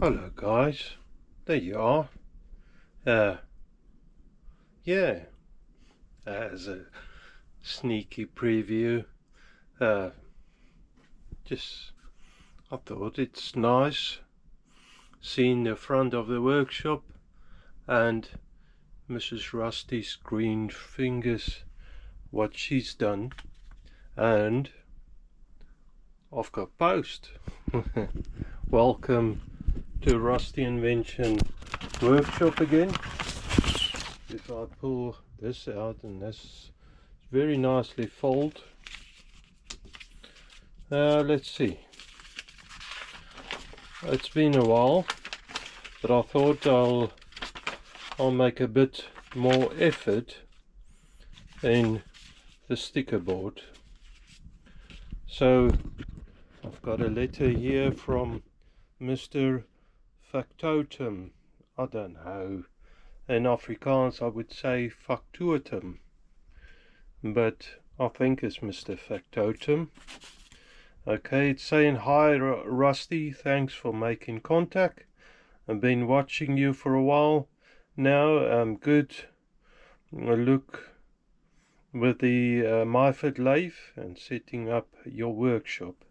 Hello guys, there you are. Yeah, as a sneaky preview, just I thought it's nice seeing the front of the workshop and Mrs. Rusty's green fingers, what she's done, and I've got post. Welcome to Rusty Invention Workshop again. If I pull this out, and this very nicely fold. Let's see. It's been a while, but I thought I'll make a bit more effort in the sticker board. So I've got a letter here from Mr. Factotum. I don't know. In Afrikaans I would say factotum, but I think it's Mr. Factotum. Okay, it's saying, hi Rusty, thanks for making contact. I've been watching you for a while now. Good look with the Myford lathe and setting up your workshop,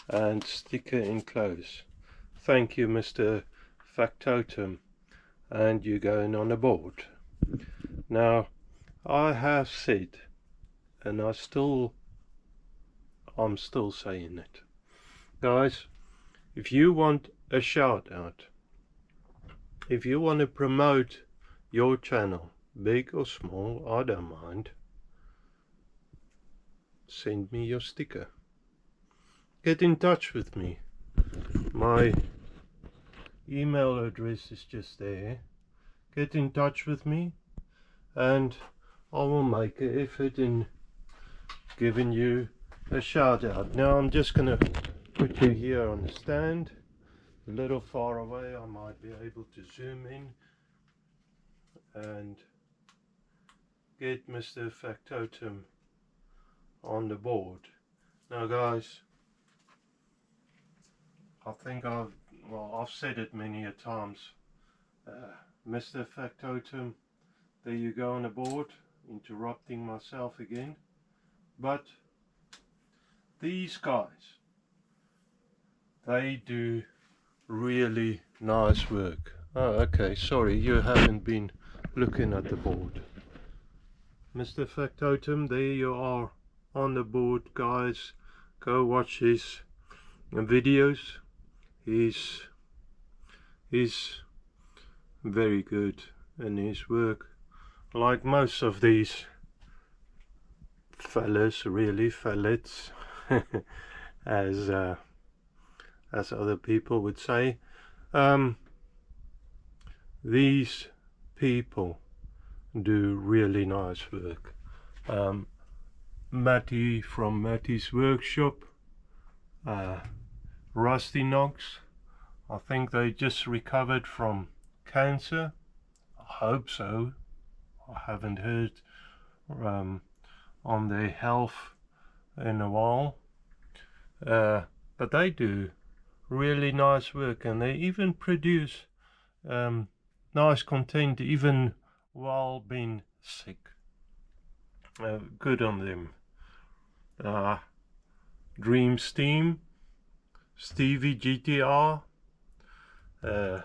and sticker enclosed. Thank you, Mr. Factotum. And you're going on a board. Now, I have said, and I'm still saying it, guys, if you want a shout out, if you want to promote your channel, big or small, I don't mind, send me your sticker. Get in touch with me. My email address is just there. Get in touch with me and I will make an effort in giving you a shout out. Now I'm just gonna put you here on the stand, a little far away. I might be able to zoom in and get Mr. Factotum on the board. Now guys, I think I've said it many a times. Mr. Factotum, there you go on the board, interrupting myself again. But these guys, they do really nice work. Oh, okay, sorry, you haven't been looking at the board. Mr. Factotum, there you are on the board, guys. Go watch his videos. He's very good in his work, like most of these fellas, really fellets, as other people would say. These people do really nice work. Matty from Matty's workshop, Rusty Knox, I think they just recovered from cancer. I hope so. I haven't heard on their health in a while, but they do really nice work, and they even produce nice content even while being sick. Good on them. Dream Steam, Stevie GTR, I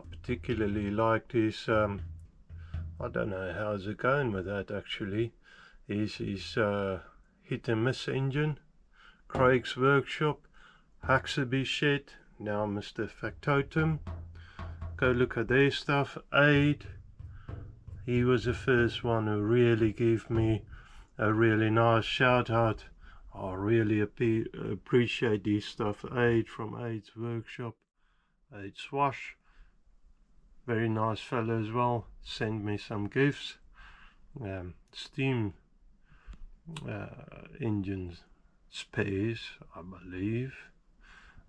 particularly liked his, I don't know how's it going with that actually, his hit and miss engine. Craig's Workshop, Haxaby Shed, now Mr. Factotum. Go look at their stuff. Aid, he was the first one who really gave me a really nice shout out. I really appreciate this stuff. Aid from Aid's Workshop, Aid Swash, very nice fellow as well, send me some gifts. Steam engines space, I believe.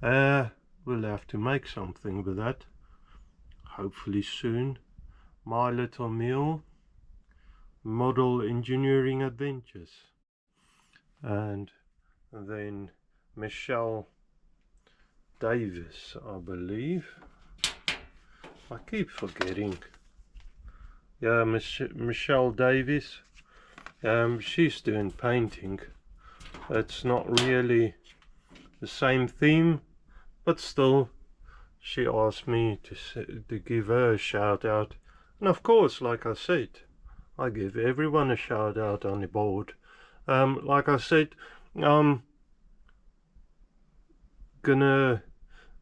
We'll have to make something with that, hopefully soon. My Little Mule, Model Engineering Adventures, and then Michelle Davis, I believe. I keep forgetting. Yeah, Michelle Davis. She's doing painting. It's not really the same theme, but still, she asked me to give her a shout out. And of course, like I said, I give everyone a shout out on the board. Like I said, gonna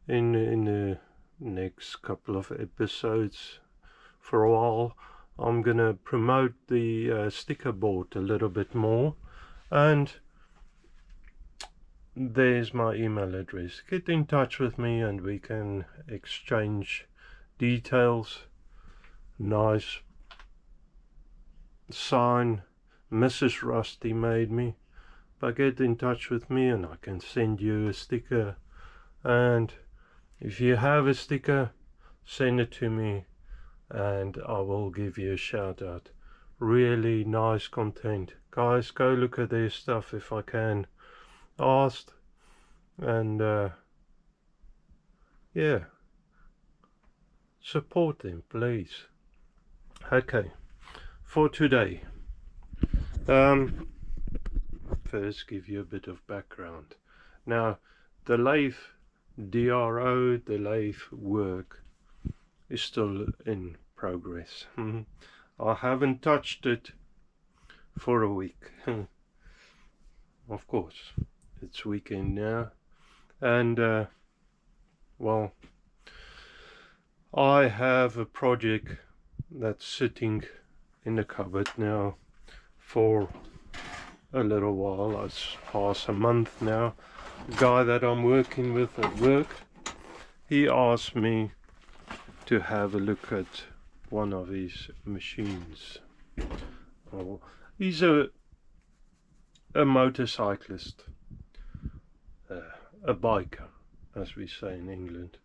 in the next couple of episodes for a while, I'm gonna promote the sticker board a little bit more, and there's my email address. Get in touch with me and we can exchange details. Nice sign Mrs. Rusty made me, but get in touch with me and I can send you a sticker. And if you have a sticker, send it to me and I will give you a shout out. Really nice content, guys. Go look at their stuff if I can ask, and yeah, support them, please. Okay, for today, first give you a bit of background. Now, the lathe DRO, the lathe work is still in progress. I haven't touched it for a week. Of course, it's weekend now, and well, I have a project that's sitting in the cupboard now for a little while. It's past a month now. The guy that I'm working with at work, he asked me to have a look at one of his machines. Oh, he's a motorcyclist, a biker, as we say in England.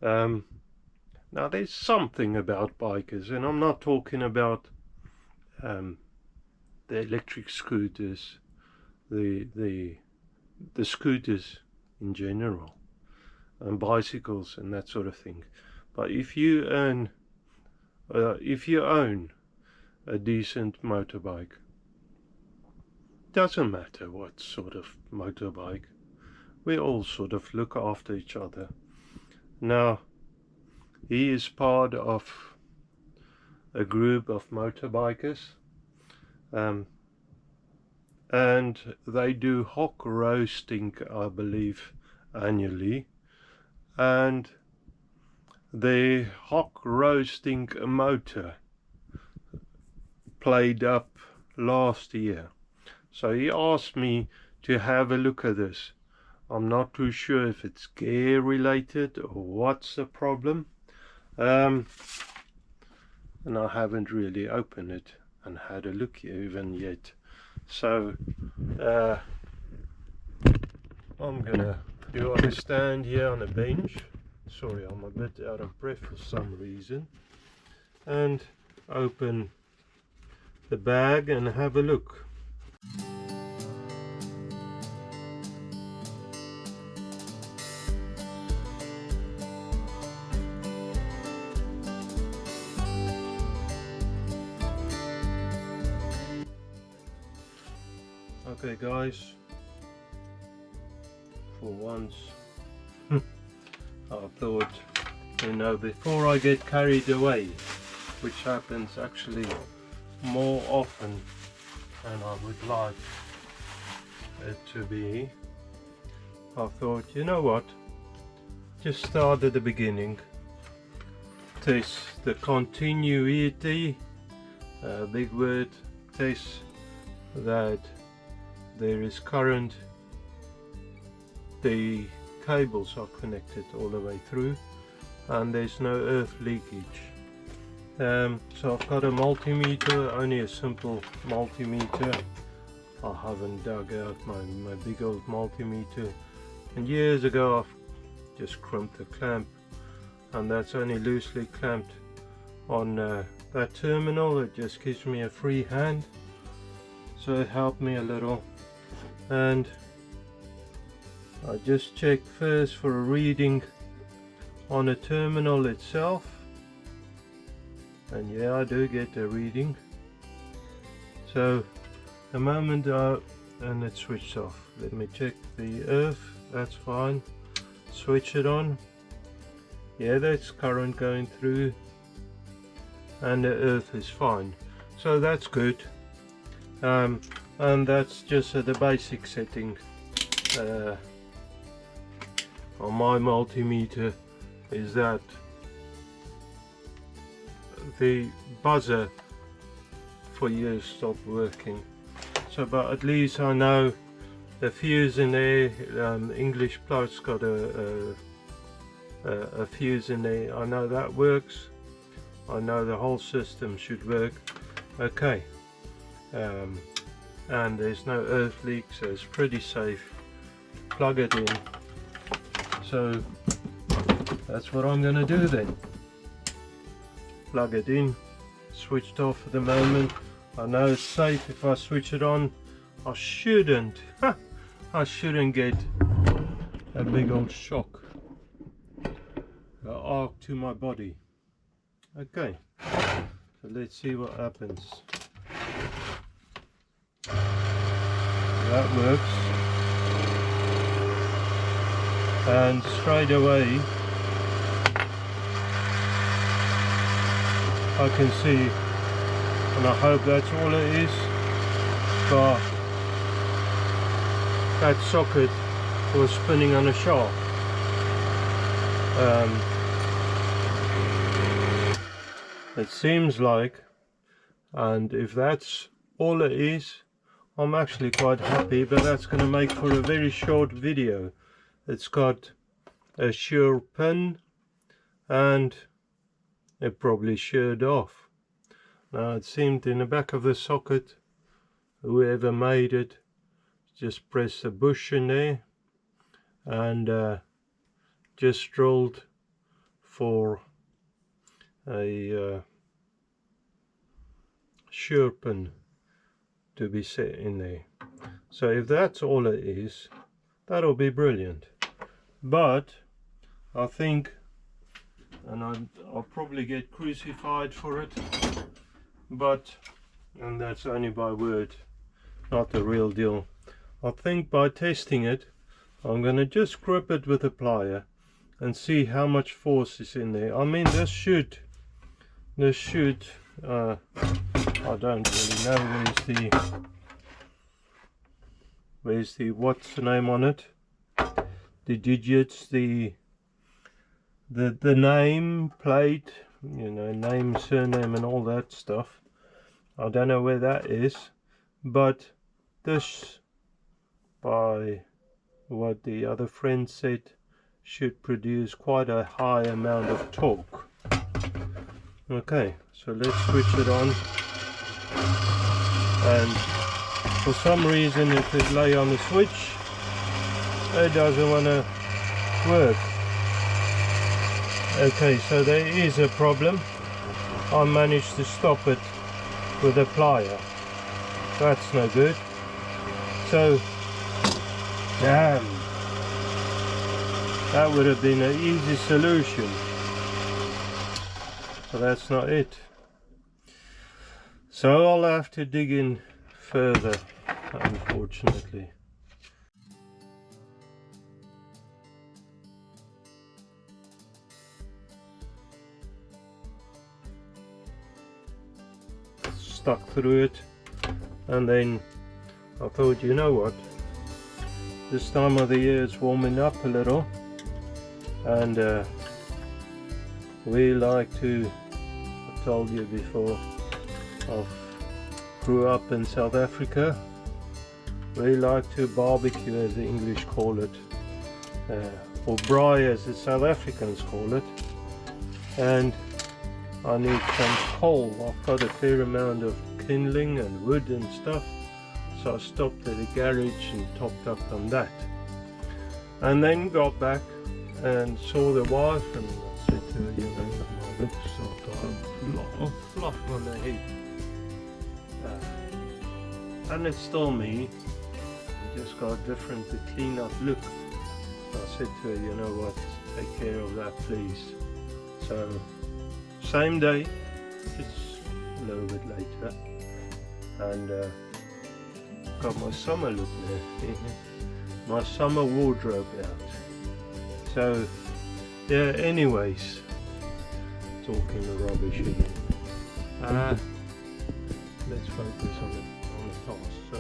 Now there's something about bikers, and I'm not talking about the electric scooters, the scooters in general, and bicycles and that sort of thing. But if you own a decent motorbike, doesn't matter what sort of motorbike, we all sort of look after each other. Now, he is part of a group of motorbikers, and they do hock roasting, I believe, annually, and the hock roasting motor played up last year. So he asked me to have a look at this. I'm not too sure if it's gear related or what's the problem. And I haven't really opened it and had a look even yet. So I'm gonna do on a stand here on a bench. Sorry, I'm a bit out of breath for some reason. And open the bag and have a look. Okay guys, for once I thought, before I get carried away, which happens actually more often than I would like it to be, I thought, you know what, just start at the beginning, test the continuity, big word, test that there is current, the cables are connected all the way through, and there's no earth leakage. So I've got a multimeter, only a simple multimeter. I haven't dug out my big old multimeter, and years ago I've just crimped the clamp, and that's only loosely clamped on that terminal. It just gives me a free hand, so it helped me a little. And I just checked first for a reading on the terminal itself, and yeah, I do get a reading. So the moment and it switched off. Let me check the earth. That's fine. Switch it on. Yeah, that's current going through, and the earth is fine. So that's good. And that's just the basic setting on my multimeter, is that the buzzer for years stopped working. So, but at least I know the fuse in there. English Plus got a fuse in there. I know that works. I know the whole system should work. Okay. And there's no earth leak, so it's pretty safe. Plug it in. So that's what I'm gonna do then. Plug it in. Switched off for the moment. I know it's safe. If I switch it on, I shouldn't get a big old shock, arc to my body. Okay, so let's see what happens. That works, and straight away I can see, and I hope that's all it is, but that socket was spinning on a shaft. It seems like, and if that's all it is, I'm actually quite happy, but that's going to make for a very short video. It's got a sure pin, and it probably sheared off. Now it seemed in the back of the socket, whoever made it just pressed the bush in there and just drilled for a sure pin to be set in there. So if that's all it is, that'll be brilliant. But I think, and I'll probably get crucified for it, but, and that's only by word, not the real deal. I think by testing it, I'm going to just grip it with a plier and see how much force is in there. I mean, this should I don't really know where's the what's the name on it, the digits, the name plate, you know, name, surname and all that stuff. I don't know where that is, but this, by what the other friend said, should produce quite a high amount of torque. Okay, so let's switch it on, and for some reason if it lay on the switch, it doesn't want to work. Okay, so there is a problem. I managed to stop it with a plier. That's no good. So, damn, that would have been an easy solution. But that's not it. So I'll have to dig in further, unfortunately. Stuck through it, and then I thought, you know what, this time of the year it's warming up a little, and we like to, I told you before, I grew up in South Africa. We like to barbecue, as the English call it, or braai as the South Africans call it, and I need some coal. I've got a fair amount of kindling and wood and stuff, so I stopped at the garage and topped up on that, and then got back and saw the wife and said to her, you know, my lips are a lot of fluff on the head, and it's still me, I just got a different, the clean up look. So I said to her, you know what, take care of that please. So same day just a little bit later, and got my summer look there, my summer wardrobe out. So yeah, anyways, talking rubbish again. Let's focus on the task. So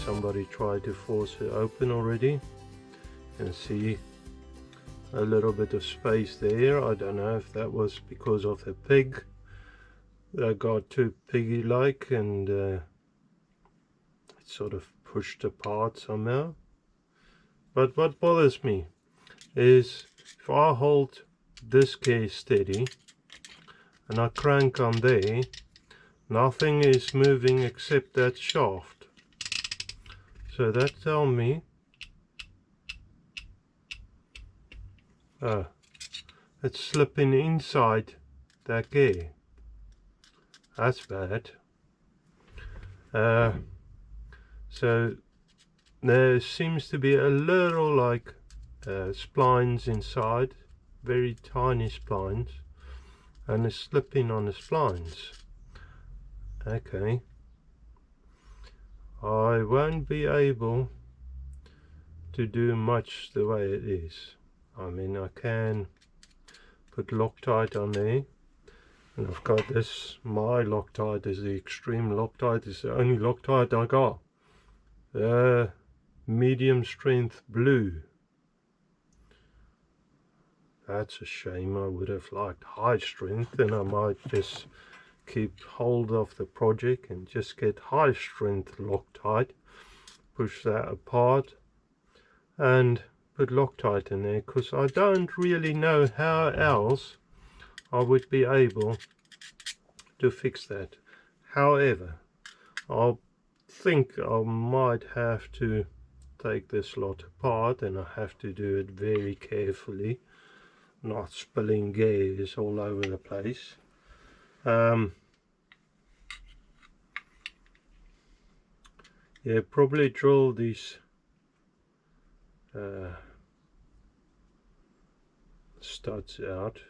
somebody tried to force it open already, and see a little bit of space there. I don't know if that was because of the pig that got too piggy like, and it sort of pushed apart somehow. But what bothers me is if I hold this gear steady and I crank on there, nothing is moving except that shaft. So that tells me it's slipping inside that gear. That's bad. So there seems to be a little like splines inside, very tiny splines, and it's slipping on the splines. Okay, I won't be able to do much the way it is. I mean, I can put Loctite on there, and I've got this, my Loctite is the extreme Loctite, it's the only Loctite I got. Medium strength blue. That's a shame. I would have liked high strength, and I might just keep hold of the project and just get high strength Loctite, push that apart and put Loctite in there, because I don't really know how else I would be able to fix that. However, I think I might have to take this lot apart, and I have to do it very carefully, not spilling gears all over the place. Yeah, probably drill these studs out.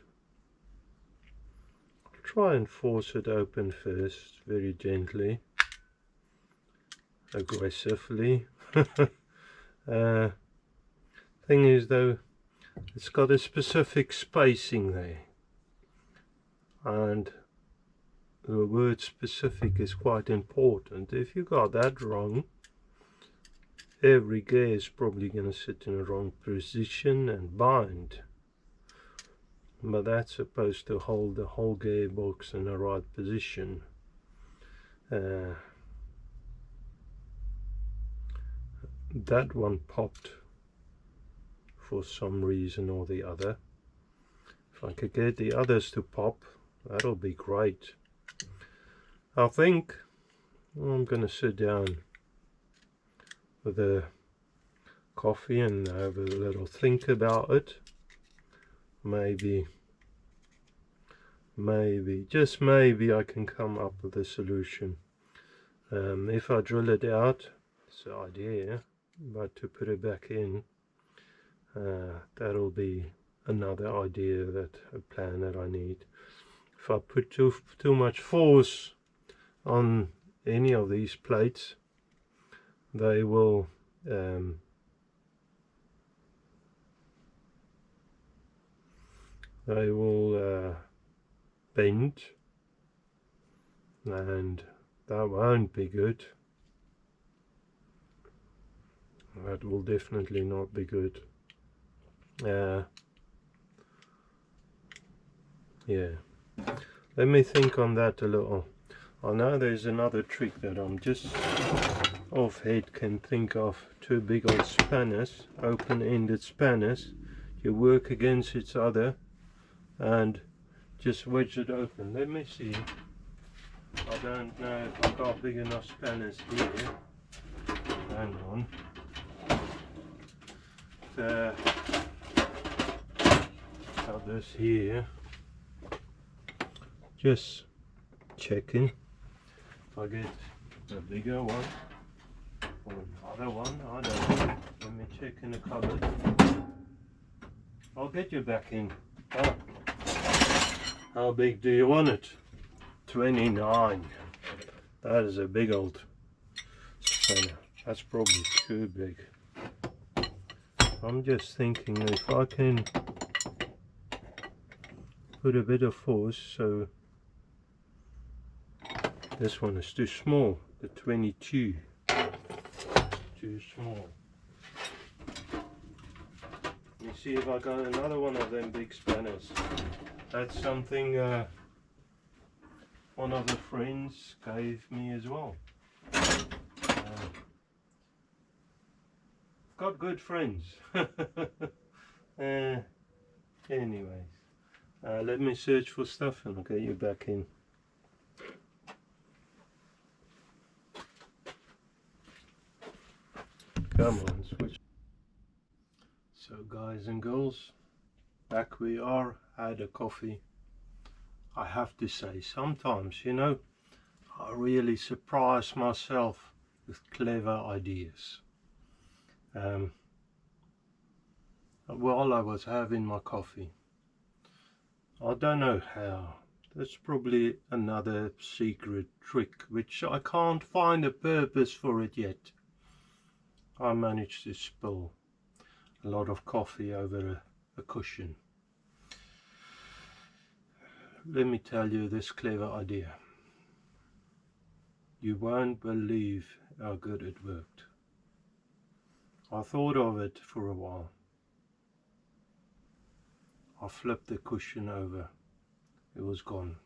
I'll try and force it open first, very gently, aggressively. Thing is though, it's got a specific spacing there, and the word specific is quite important. If you got that wrong, every gear is probably going to sit in the wrong position and bind. But that's supposed to hold the whole gearbox in the right position. That one popped for some reason or the other. If I could get the others to pop, that'll be great. I think I'm going to sit down with a coffee and have a little think about it. Maybe, just maybe I can come up with a solution. If I drill it out, it's the idea, but to put it back in, that'll be another idea, a plan that I need. If I put too much force on any of these plates, they will bend, and That won't be good. That will definitely not be good. Yeah. Let me think on that a little. I know there's another trick that I'm just off head can think of. Two big old spanners, open-ended spanners. You work against each other and just wedge it open. Let me see. I don't know if I've got big enough spanners here. Hang on. Got this here. Just checking if I get a bigger one or another one. I don't know. Let me check in the cupboard. I'll get you back in. Oh. How big do you want it? 29. That is a big old spanner. That's probably too big. I'm just thinking if I can put a bit of force, so this one is too small, the 22. Too small. Let me see if I got another one of them big spanners. That's something one of the friends gave me as well. Got good friends. Anyways, let me search for stuff and I'll get you back in. Come on, switch. So guys and girls, back we are, had a coffee. I have to say, sometimes, you know, I really surprise myself with clever ideas. While I was having my coffee, I don't know how, that's probably another secret trick which I can't find a purpose for it yet. I managed to spill a lot of coffee over a cushion. Let me tell you this clever idea. You won't believe how good it worked. I thought of it for a while. I flipped the cushion over. It was gone.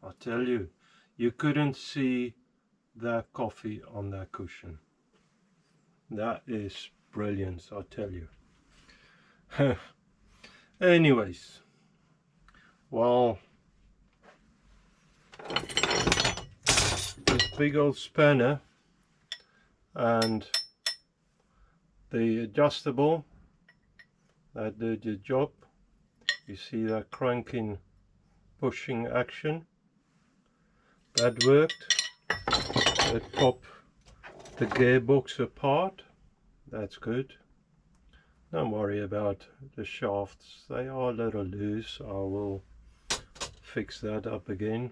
I tell you, you couldn't see that coffee on that cushion. That is brilliance, I tell you. Anyways, well, this big old spanner and the adjustable, that did the job. You see that cranking, pushing action, that worked. It popped the gearbox apart, that's good. Don't worry about the shafts, they are a little loose. I will fix that up again.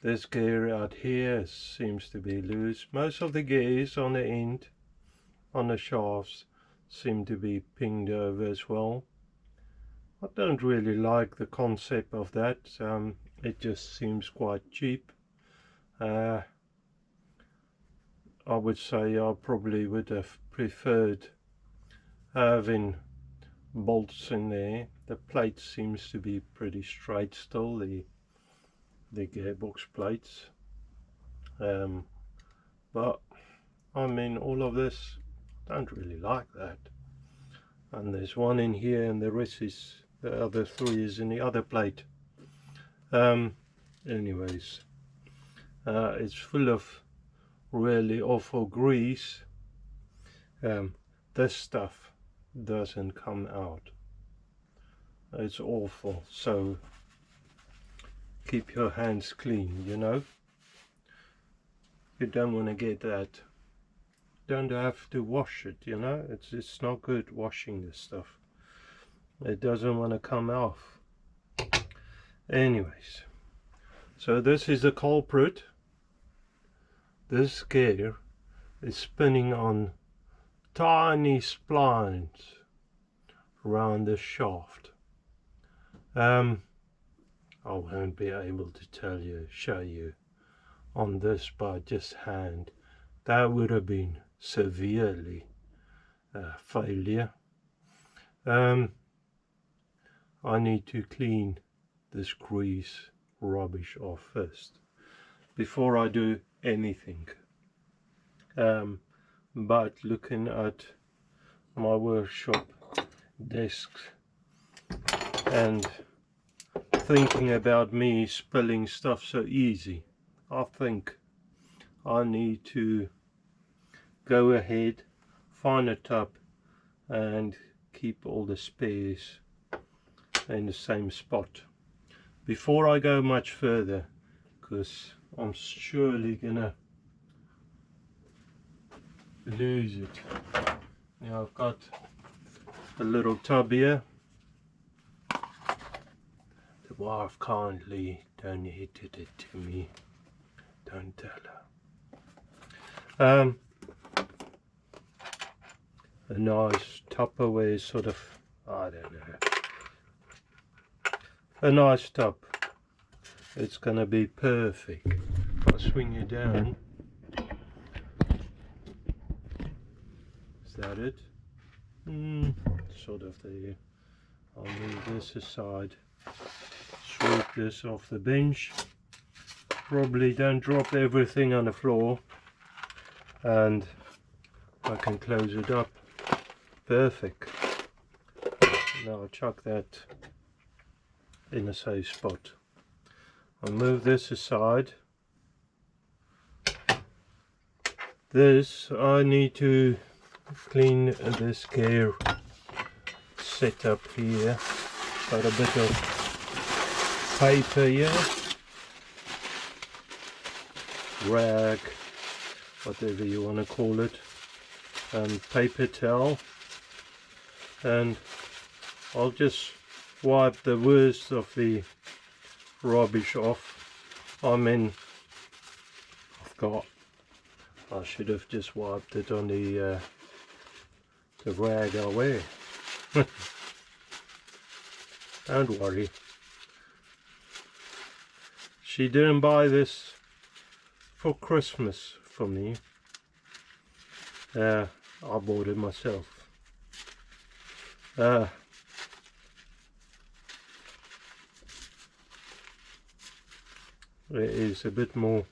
This gear out here seems to be loose. Most of the gears on the end, on the shafts, seem to be pinged over as well. I don't really like the concept of that. It just seems quite cheap. I would say I probably would have preferred having bolts in there. The plate seems to be pretty straight still, the gearbox plates. But I mean, all of this, don't really like that. And there's one in here and the rest is, the other three is in the other plate. Anyways, it's full of really awful grease. This stuff doesn't come out. It's awful, so keep your hands clean, you know. You don't want to get that. Don't have to wash it, you know. It's not good washing this stuff. It doesn't want to come off. Anyways, so this is the culprit. This gear is spinning on tiny splines around the shaft. I won't be able to show you on this by just hand. That would have been severely failure. I need to clean this grease rubbish off first before I do anything. But looking at my workshop desks and thinking about me spilling stuff so easy, I think I need to go ahead, find a tub and keep all the spares in the same spot before I go much further, because I'm surely gonna lose it. Now I've got a little tub here. The wife kindly donated it to me. Don't tell her. A nice Tupperware sort of, I don't know. A nice tub. It's gonna be perfect. If I swing you down. Is that it? Sort of there. I'll move this aside. Sweep this off the bench. Probably don't drop everything on the floor. And I can close it up. Perfect. Now I'll chuck that in a safe spot. I'll move this aside. This, I need to clean this gear setup here. Got a bit of paper here, rag, whatever you want to call it, and paper towel, and I'll just wipe the worst of the rubbish off. I should have just wiped it on the rag I wear. Don't worry. She didn't buy this for Christmas for me. I bought it myself. It is a bit more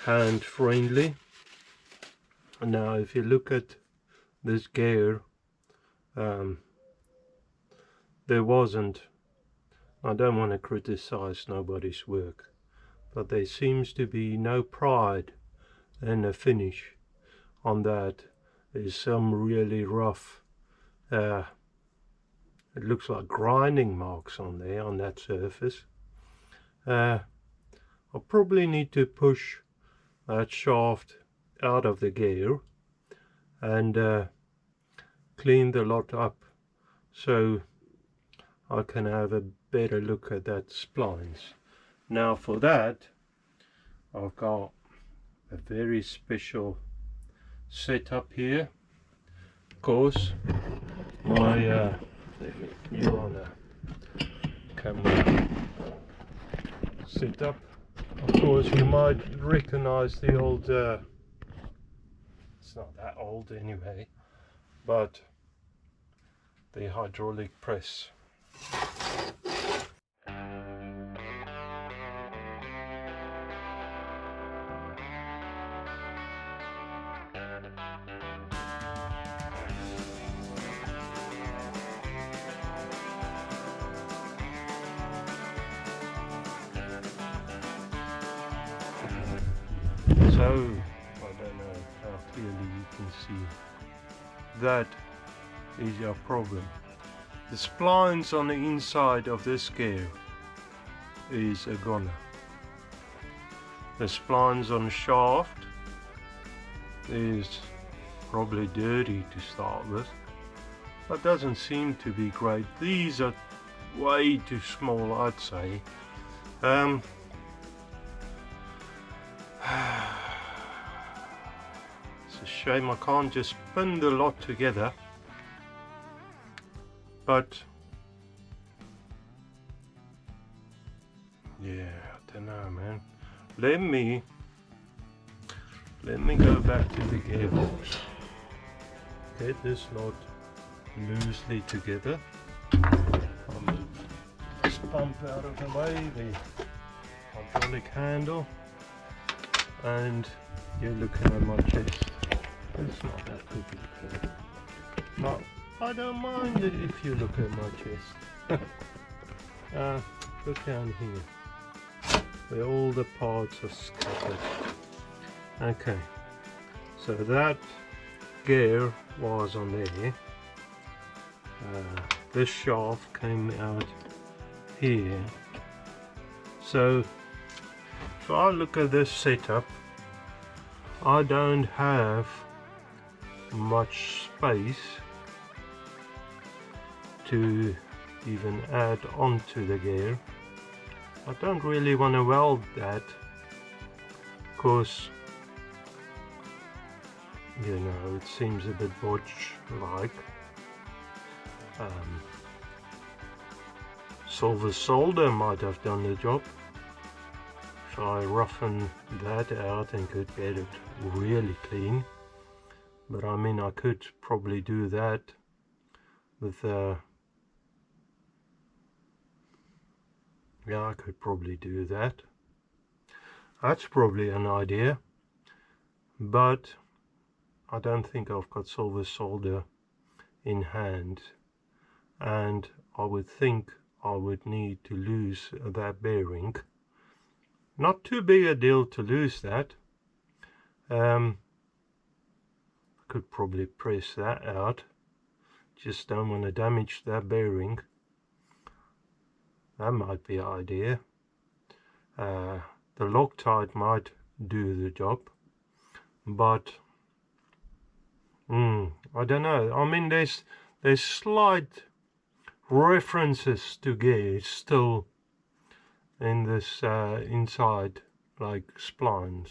hand friendly. Now if you look at this gear, there wasn't, I don't want to criticize nobody's work, but there seems to be no pride in the finish on that. There's some really rough, it looks like grinding marks on there on that surface. I'll probably need to push that shaft out of the gear and clean the lot up so I can have a better look at that splines. Now for that I've got a very special setup here. Of course, my you on a camera setup. Of course, you might recognize the old. It's not that old anyway, but the hydraulic press. So, I don't know how clearly you can see. That is your problem. The splines on the inside of this gear is a goner. The splines on the shaft is probably dirty to start with. That doesn't seem to be great. These are way too small, I'd say. It's a shame I can't just spin the lot together, but let me go back to the gearbox. Get this lot loosely together. I'll move this pump out of the way, the hydraulic handle, and you're looking at my chest. It's not that complicated. No, I don't mind it if you look at my chest. Look down here, where all the parts are scattered. Okay, so that gear was on there. This shaft came out here. So if I look at this setup, I don't have much space to even add onto the gear. I don't really want to weld that, because you know, it seems a bit botch-like. Silver solder might have done the job if I roughen that out and could get it really clean. But I mean, I could probably do that with yeah, I could probably do that. That's probably an idea, but I don't think I've got silver solder in hand, and I would think I would need to lose that bearing. Not too big a deal to lose that. I could probably press that out. Just don't want to damage that bearing. That might be an idea. The Loctite might do the job, but I don't know. I mean, there's slight references to gear still in this inside, like splines,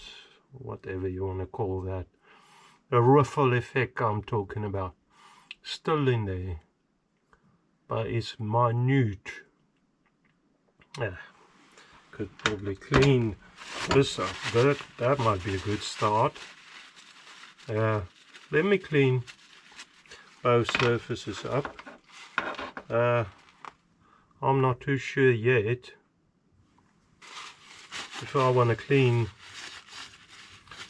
whatever you want to call that. The ruffle effect I'm talking about, still in there, but it's minute. Could probably clean this up, but that might be a good start. Let me clean both surfaces up. I'm not too sure yet if I want to clean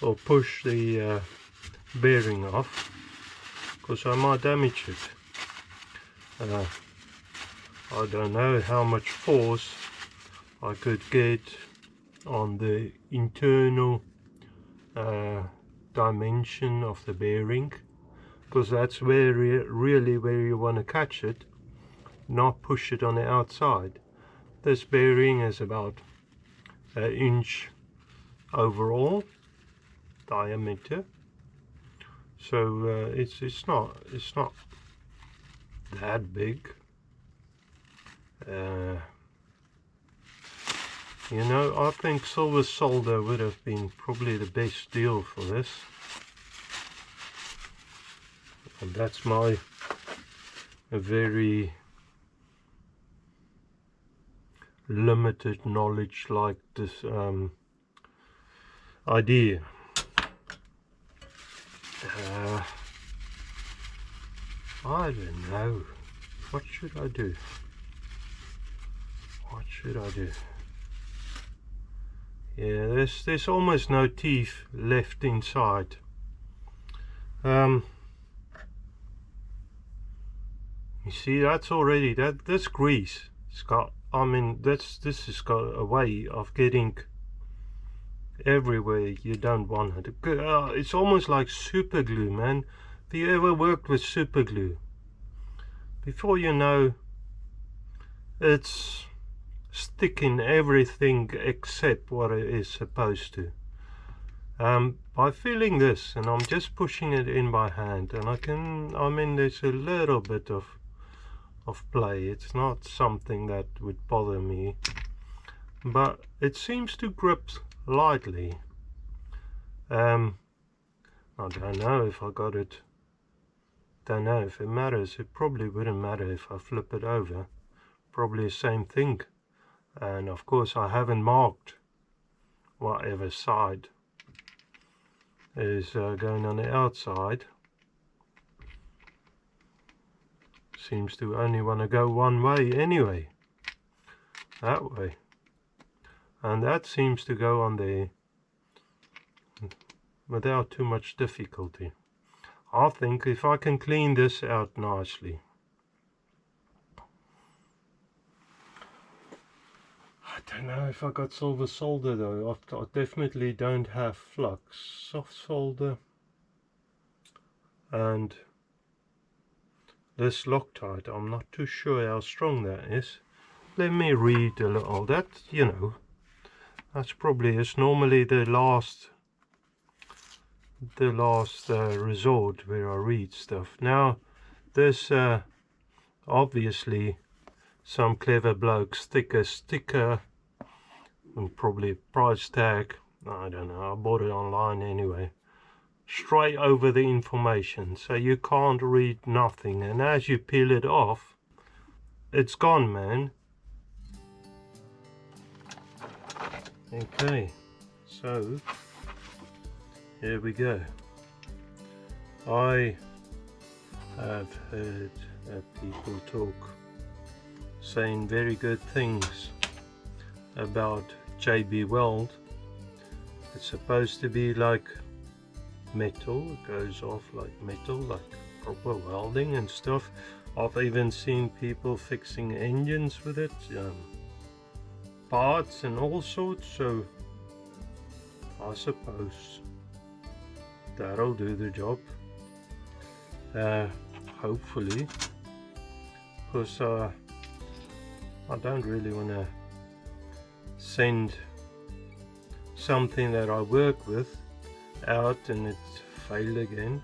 or push the bearing off, because I might damage it. I don't know how much force I could get on the internal dimension of the bearing, because that's where really where you want to catch it, not push it on the outside. This bearing is about an inch overall diameter, so it's not that big. You know, I think silver solder would have been probably the best deal for this, and that's my very limited knowledge, like this idea. I don't know. What should I do? What should I do? Yeah, there's almost no teeth left inside. You see, that's already this grease. It's got. I mean, this has got a way of getting everywhere you don't want it. It's almost like super glue, man. Have you ever worked with super glue? Before you know, it's sticking everything except what it is supposed to. By feeling this, and I'm just pushing it in by hand, and I mean, there's a little bit of play. It's not something that would bother me, but it seems to grip lightly. I don't know if I got it. Don't know if it matters. It probably wouldn't matter if I flip it over. Probably the same thing. And of course I haven't marked whatever side is going on the outside seems to only want to go one way anyway, that way, and that seems to go on there without too much difficulty. I think if I can clean this out nicely, I don't know if I got silver solder though. I definitely don't have flux. Soft solder and this Loctite, I'm not too sure how strong that is. Let me read a little. That, you know, that's probably is normally the last resort where I read stuff. Now this obviously some clever bloke stick a sticker and probably a price tag, I don't know, I bought it online anyway, straight over the information, so you can't read nothing, and as you peel it off, it's gone, man. Okay, so here we go. I have heard people talk, saying very good things about JB Weld. It's supposed to be like metal, it goes off like metal, like proper welding and stuff. I've even seen people fixing engines with it, parts and all sorts, so I suppose that'll do the job, hopefully, because I don't really want to send something that I work with out and it failed again.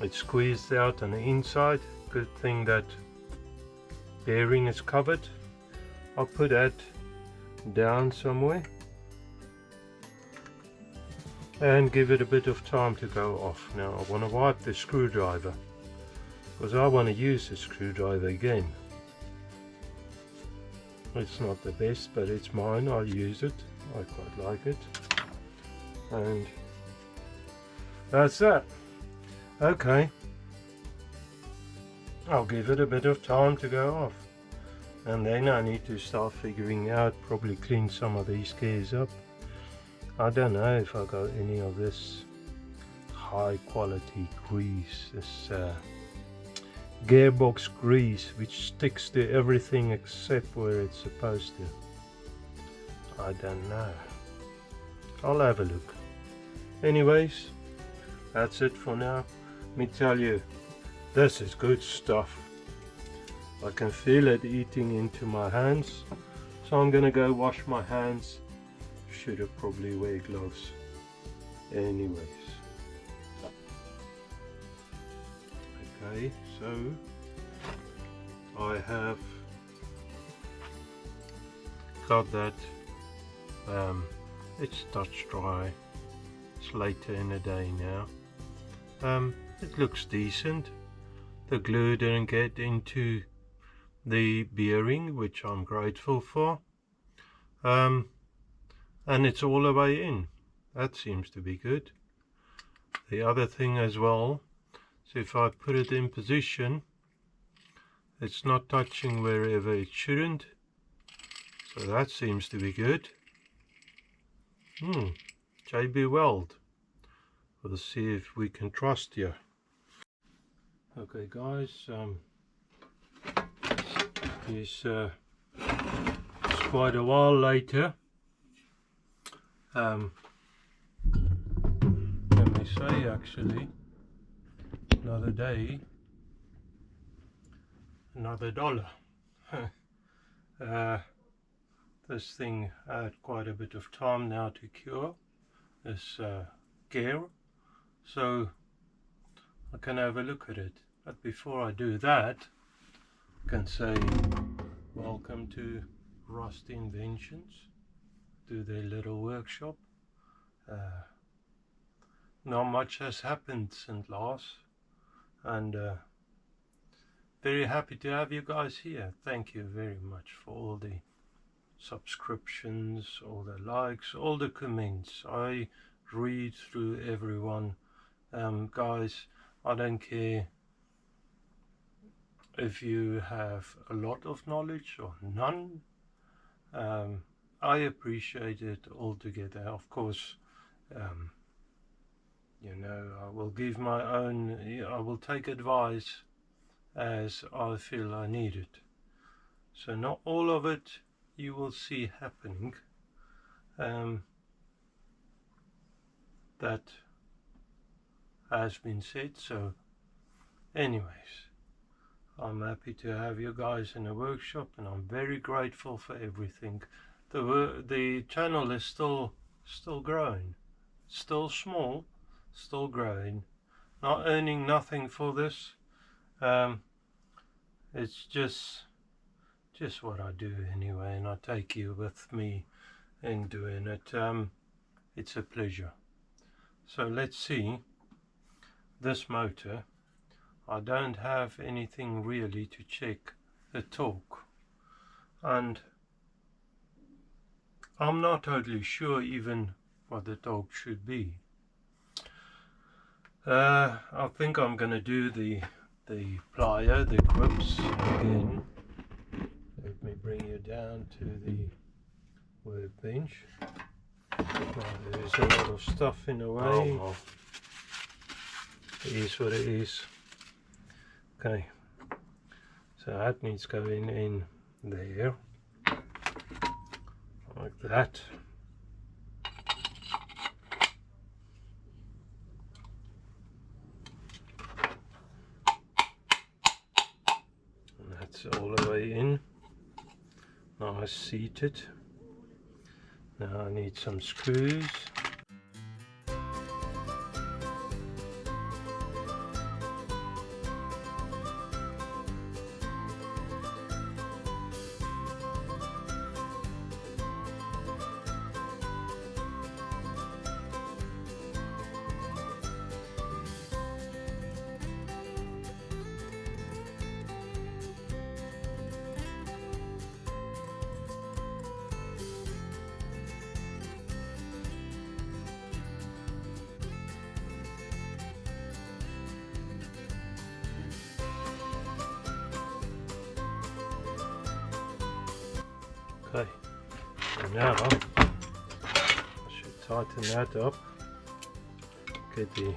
It squeezed out on the inside. Good thing that bearing is covered. I'll put that down somewhere and give it a bit of time to go off. Now I want to wipe the screwdriver because I want to use the screwdriver again. It's not the best, but it's mine. I'll use it. I quite like it. And that's that. Okay. I'll give it a bit of time to go off. And then I need to start figuring out, probably clean some of these gears up. I don't know if I got any of this high quality grease, this Gearbox grease, which sticks to everything except where it's supposed to. I don't know. I'll have a look. Anyways, that's it for now. Let me tell you, this is good stuff. I can feel it eating into my hands, so I'm gonna go wash my hands. Should have probably wear gloves. Anyways. Okay, so I have got that. It's touch dry. It's later in the day now. It looks decent. The glue didn't get into the bearing, which I'm grateful for. And it's all the way in. That seems to be good. The other thing as well, so if I put it in position, it's not touching wherever it shouldn't. So that seems to be good. JB Weld. We'll see if we can trust you. Okay guys, it's quite a while later. Let me say, actually, another day, another $1. This thing had quite a bit of time now to cure, this gear, so I can have a look at it. But before I do that, I can say welcome to Rust Inventions, to their little workshop. Not much has happened since last, and very happy to have you guys here. Thank you very much for all the subscriptions, all the likes, all the comments. I read through everyone. Guys, I don't care if you have a lot of knowledge or none. I appreciate it altogether. Of course, you know, I will give my own, I will take advice as I feel I need it. So not all of it you will see happening. That has been said. So anyways, I'm happy to have you guys in the workshop, and I'm very grateful for everything. The channel is still growing, still small, still growing. Not earning nothing for this. It's just what I do anyway, and I take you with me in doing it. It's a pleasure. So let's see. This motor, I don't have anything really to check the torque, and I'm not totally sure even what the torque should be. I think I'm gonna do the plier, the grips again. Let me bring you down to the workbench. There's a lot of stuff in the way. Oh. It is what it is. Okay, so that needs going in there, like that. And that's all the way in. Now I seated. Now I need some screws. Okay, so now I should tighten that up, get the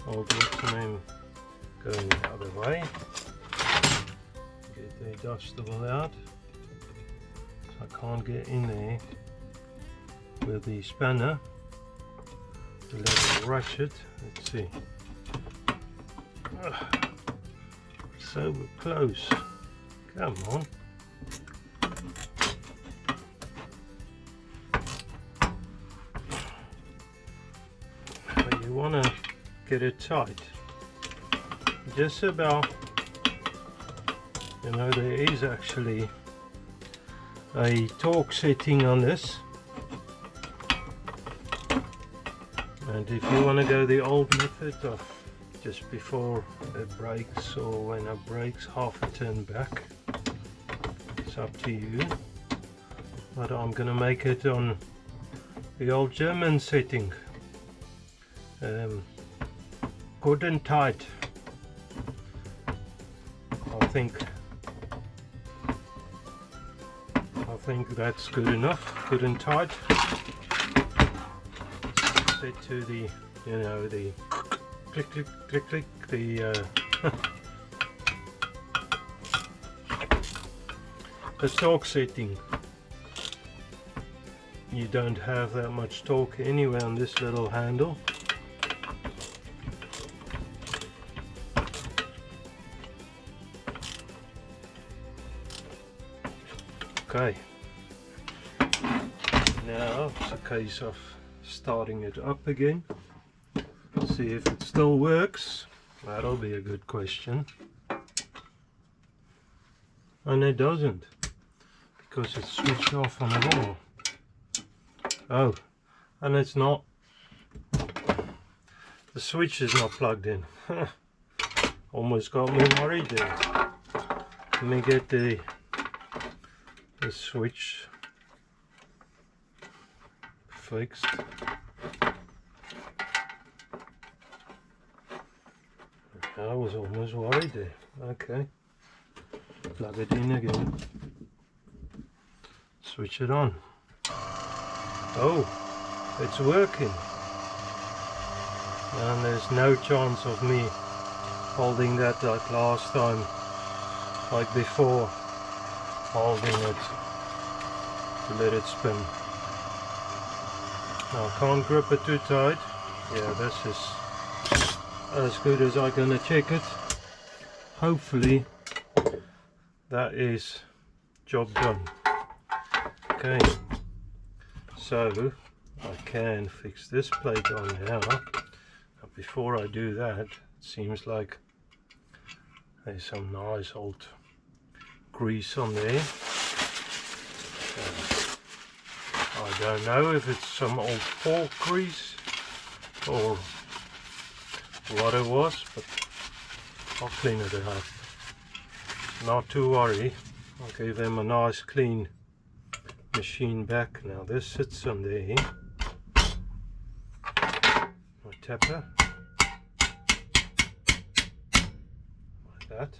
old name going the other way, get the adjustable out, so I can't get in there with the spanner, the little ratchet. Let's see, so close, come on. You want to get it tight, just about. You know, there is actually a torque setting on this, and if you want to go the old method of just before it brakes, or when it brakes, half a turn back, it's up to you, but I'm gonna make it on the old German setting. Good and tight. I think that's good enough. Good and tight. Set to the, you know, the click click click click, the the torque setting. You don't have that much torque anyway on this little handle. Okay, now it's a case of starting it up again, see if it still works. That'll be a good question. And it doesn't, because it's switched off on the wall. Oh, and it's not, the switch is not plugged in. Almost got me worried there. Let me get the switch fixed. I was almost worried there. Okay, plug it in again, switch it on. Oh, it's working, and there's no chance of me holding that like last time, like before, holding it to let it spin. Now I can't grip it too tight. Yeah, this is as good as I'm gonna check it. Hopefully that is job done. Okay, so I can fix this plate on now. But before I do that, it seems like there's some nice old grease on there. I don't know if it's some old pork grease or what it was, but I'll clean it up. Not to worry, I'll give them a nice clean machine back. Now this sits on there, my tapper, like that,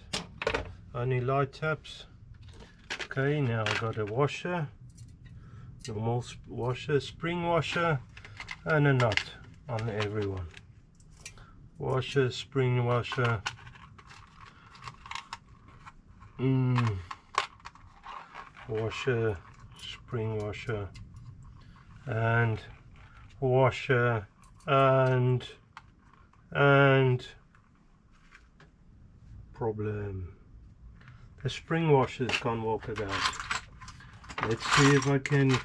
only light taps. Okay, now I've got a washer, normal washer, spring washer, and a nut on every one. Washer, spring washer, washer, spring washer, and washer, and problem. The spring washers can't walk about. Let's see if I can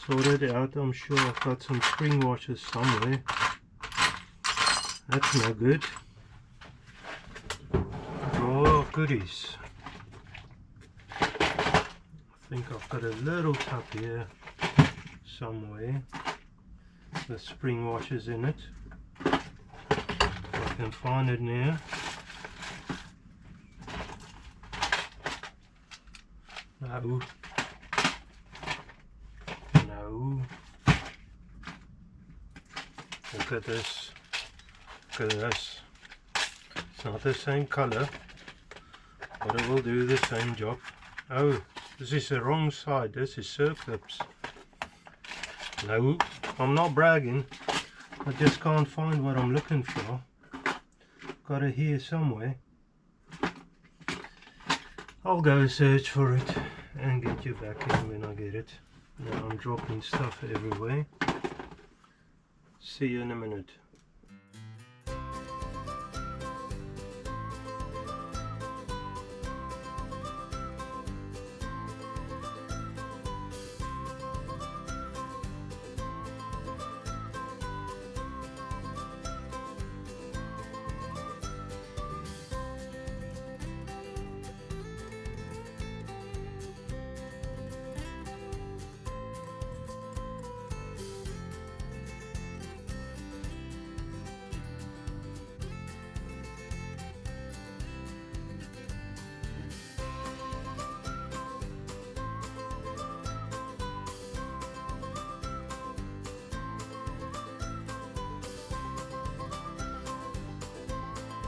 sort it out. I'm sure I've got some spring washers somewhere. That's no good. Oh, goodies. I think I've got a little tub here somewhere with spring washers in it. If I can find it now. No. No. Look at this. Look at this. It's not the same color, but it will do the same job. Oh, this is the wrong side. This is circlips. No, I'm not bragging. I just can't find what I'm looking for. Got it here somewhere. I'll go search for it and get you back in when I get it. Now I'm dropping stuff everywhere. See you in a minute.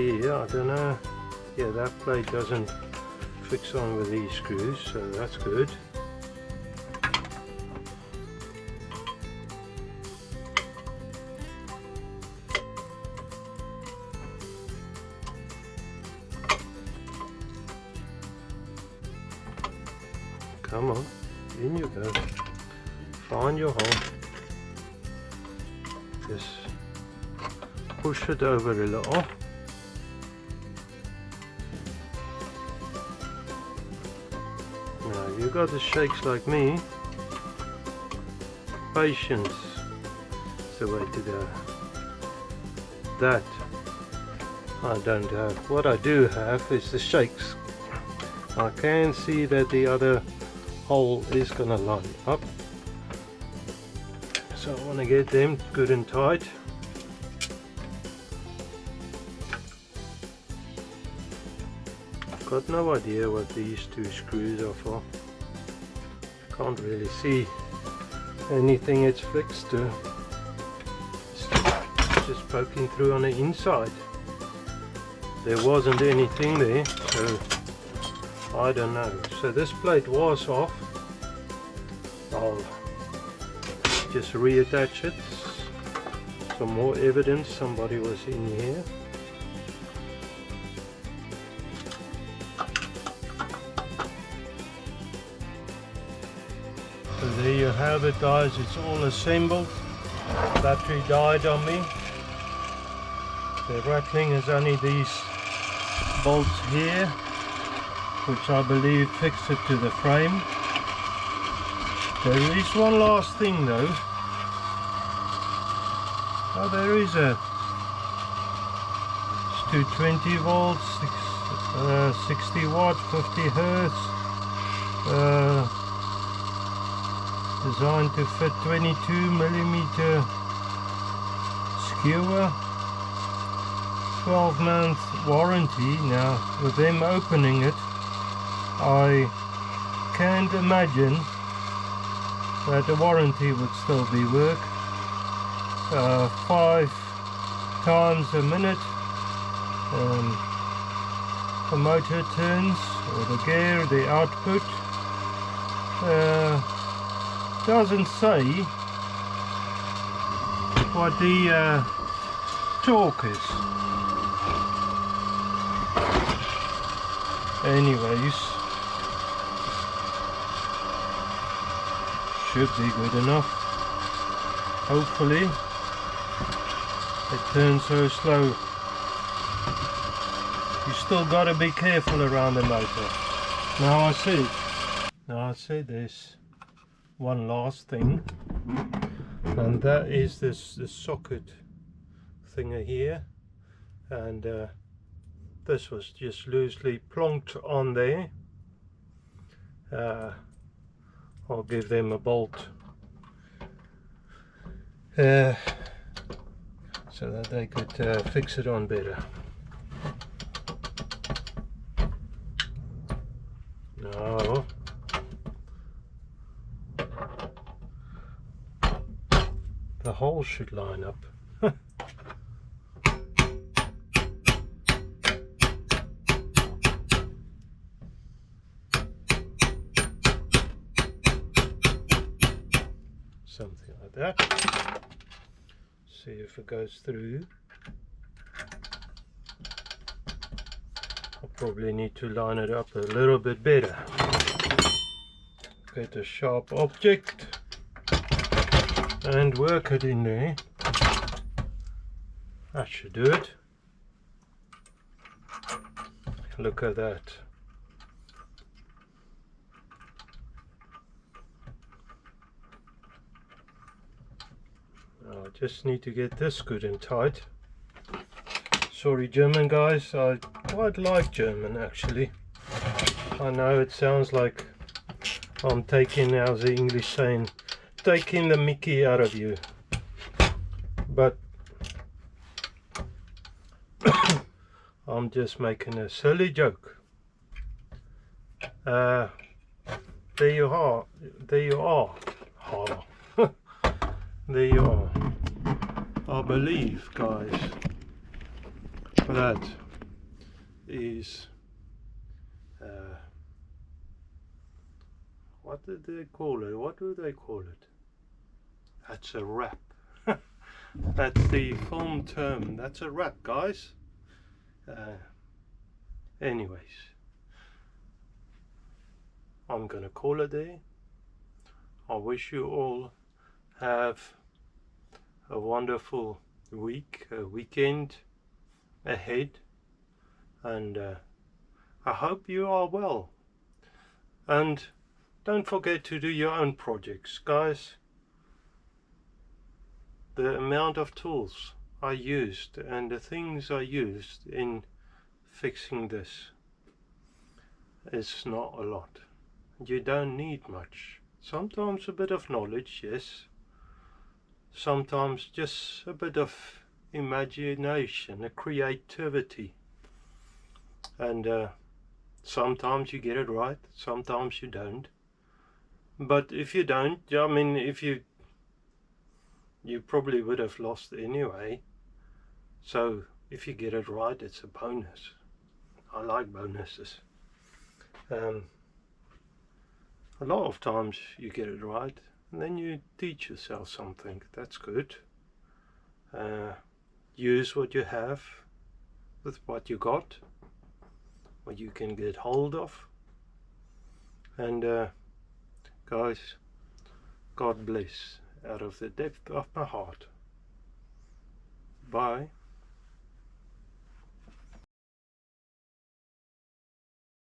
Yeah, I don't know. Yeah, that plate doesn't fix on with these screws, so that's good. Come on, in you go. Find your hole. Just push it over a little. Now you got the shakes like me. Patience is the way to go. That I don't have. What I do have is the shakes. I can see that the other hole is gonna line up, so I want to get them good and tight. Got no idea what these two screws are for. Can't really see anything it's fixed to. It's just poking through on the inside. There wasn't anything there, so I don't know. So this plate was off. I'll just reattach it. Some more evidence somebody was in here. So there you have it, guys, it's all assembled. Battery died on me. The rattling is only these bolts here, which I believe fixed it to the frame. There is one last thing though. Oh, there is a 220 volts, 60 watt, 50 hertz. Designed to fit 22mm skewer, 12-month warranty. Now with them opening it, I can't imagine that the warranty would still be work. 5 times a minute the motor turns, or the gear, the output. Doesn't say what the torque is. Anyways, should be good enough. Hopefully. It turns so slow. You still gotta be careful around the motor. Now I said this. One last thing, and that is this socket thingy here, and this was just loosely plonked on there. I'll give them a bolt so that they could fix it on better. Now the hole should line up. Something like that. See if it goes through. I'll probably need to line it up a little bit better. Get a sharp object and work it in there. That should do it. Look at that. I just need to get this good and tight. Sorry German guys, I quite like German actually. I know it sounds like I'm taking, how's the English saying, taking the mickey out of you, but I'm just making a silly joke. There you are, there you are. There you are. I believe, guys, that is what did they call it? What do they call it? That's a wrap. That's the film term. That's a wrap, guys. Anyways, I'm gonna call it there. I wish you all have a wonderful week, a weekend ahead, and I hope you are well. And don't forget to do your own projects, guys. The amount of tools I used and the things I used in fixing this is not a lot. You don't need much. Sometimes a bit of knowledge, yes. Sometimes just a bit of imagination, a creativity, and Sometimes you get it right, sometimes you don't. But if you don't, I mean, if you probably would have lost anyway. So if you get it right, it's a bonus. I like bonuses. A lot of times you get it right, and then you teach yourself something. That's good. Use what you have with what you got, what you can get hold of. And guys, God bless out of the depth of my heart.